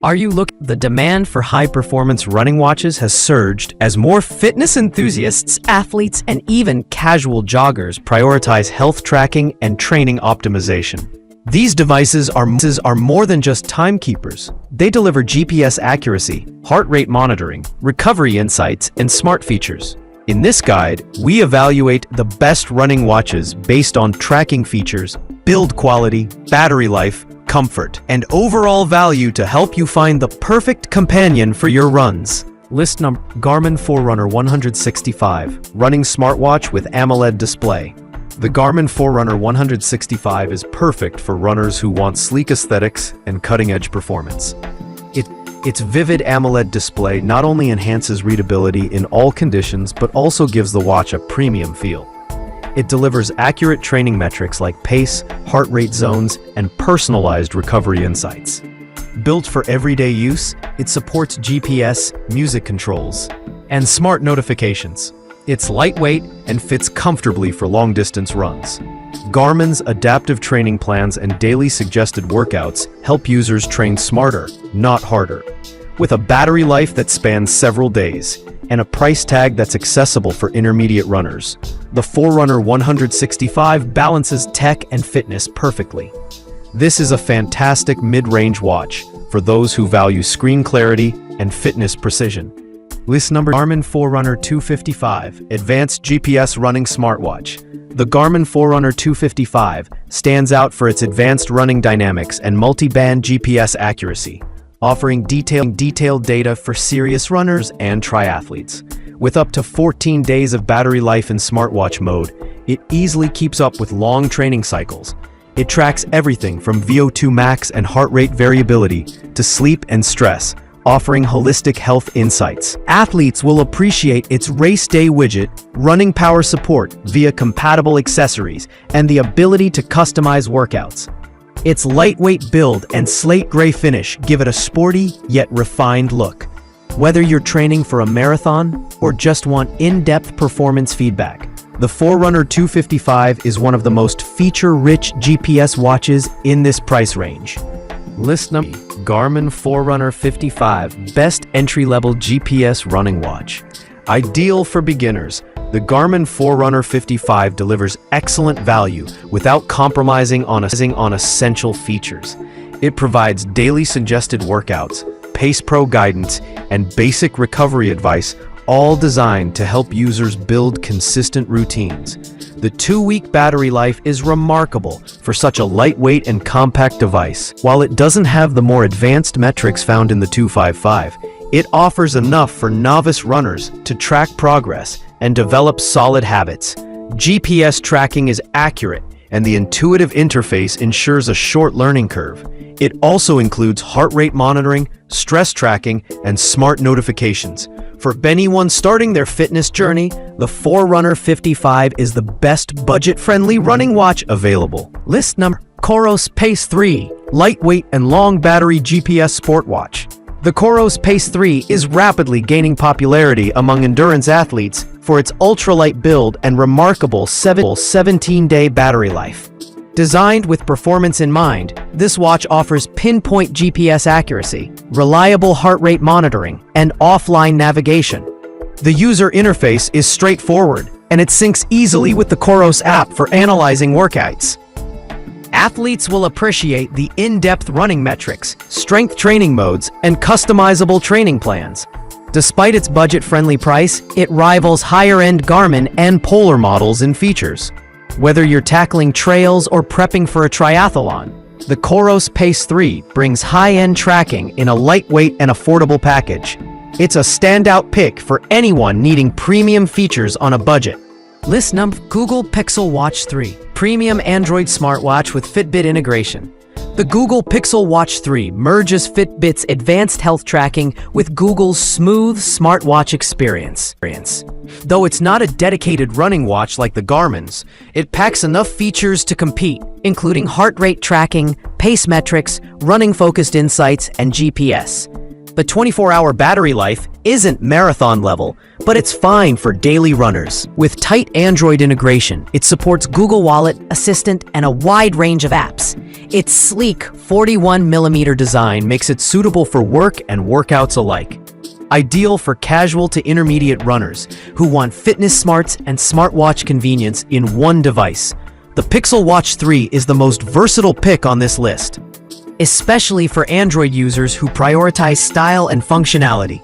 The demand for high-performance running watches has surged as more fitness enthusiasts, athletes, and even casual joggers prioritize health tracking and training optimization. These devices are more than just timekeepers. They deliver GPS accuracy, heart rate monitoring, recovery insights, and smart features. In this guide, we evaluate the best running watches based on tracking features, build quality, battery life, comfort, and overall value to help you find the perfect companion for your runs. List number: Garmin Forerunner 165, running smartwatch with AMOLED display. The Garmin Forerunner 165 is perfect for runners who want sleek aesthetics and cutting-edge performance. Its vivid AMOLED display not only enhances readability in all conditions but also gives the watch a premium feel. It delivers accurate training metrics like pace, heart rate zones, and personalized recovery insights. Built for everyday use, it supports GPS, music controls, and smart notifications. It's lightweight and fits comfortably for long-distance runs. Garmin's adaptive training plans and daily suggested workouts help users train smarter, not harder. With a battery life that spans several days and a price tag that's accessible for intermediate runners, the Forerunner 165 balances tech and fitness perfectly. This is a fantastic mid-range watch for those who value screen clarity and fitness precision. List number: Garmin Forerunner 255, Advanced GPS Running Smartwatch. The Garmin Forerunner 255 stands out for its advanced running dynamics and multi-band GPS accuracy, offering detailed data for serious runners and triathletes. With up to 14 days of battery life in smartwatch mode, it easily keeps up with long training cycles. It tracks everything from VO2 max and heart rate variability to sleep and stress, offering holistic health insights. Athletes will appreciate its race day widget, running power support via compatible accessories, and the ability to customize workouts. Its lightweight build and slate gray finish give it a sporty yet refined look. Whether you're training for a marathon or just want in-depth performance feedback, the Forerunner 255 is one of the most feature-rich GPS watches in this price range. List number: Garmin Forerunner 55, Best Entry-Level GPS Running Watch. Ideal for beginners, the Garmin Forerunner 55 delivers excellent value without compromising on essential features. It provides daily suggested workouts, Pace Pro guidance, and basic recovery advice, all designed to help users build consistent routines. The 2-week battery life is remarkable for such a lightweight and compact device. While it doesn't have the more advanced metrics found in the 255, it offers enough for novice runners to track progress and develop solid habits. GPS tracking is accurate, and the intuitive interface ensures a short learning curve. It also includes heart rate monitoring, stress tracking, and smart notifications. For anyone starting their fitness journey, the Forerunner 55 is the best budget-friendly running watch available. List number: COROS PACE 3, Lightweight and Long Battery GPS Sport Watch. The COROS PACE 3 is rapidly gaining popularity among endurance athletes for its ultralight build and remarkable 17-day battery life. Designed with performance in mind, this watch offers pinpoint GPS accuracy, reliable heart rate monitoring, and offline navigation. The user interface is straightforward, and it syncs easily with the COROS app for analyzing workouts. Athletes will appreciate the in-depth running metrics, strength training modes, and customizable training plans. Despite its budget-friendly price, it rivals higher-end Garmin and Polar models in features. Whether you're tackling trails or prepping for a triathlon, the COROS PACE 3 brings high-end tracking in a lightweight and affordable package. It's a standout pick for anyone needing premium features on a budget. List number: Google Pixel Watch 3, Premium Android Smartwatch with Fitbit integration. The Google Pixel Watch 3 merges Fitbit's advanced health tracking with Google's smooth smartwatch experience. Though it's not a dedicated running watch like the Garmin's, it packs enough features to compete, including heart rate tracking, pace metrics, running-focused insights, and GPS. The 24-hour battery life isn't marathon level, but it's fine for daily runners. With tight Android integration, it supports Google Wallet, Assistant, and a wide range of apps. Its sleek 41mm design makes it suitable for work and workouts alike. Ideal for casual to intermediate runners who want fitness smarts and smartwatch convenience in one device. The Pixel Watch 3 is the most versatile pick on this list, especially for Android users who prioritize style and functionality.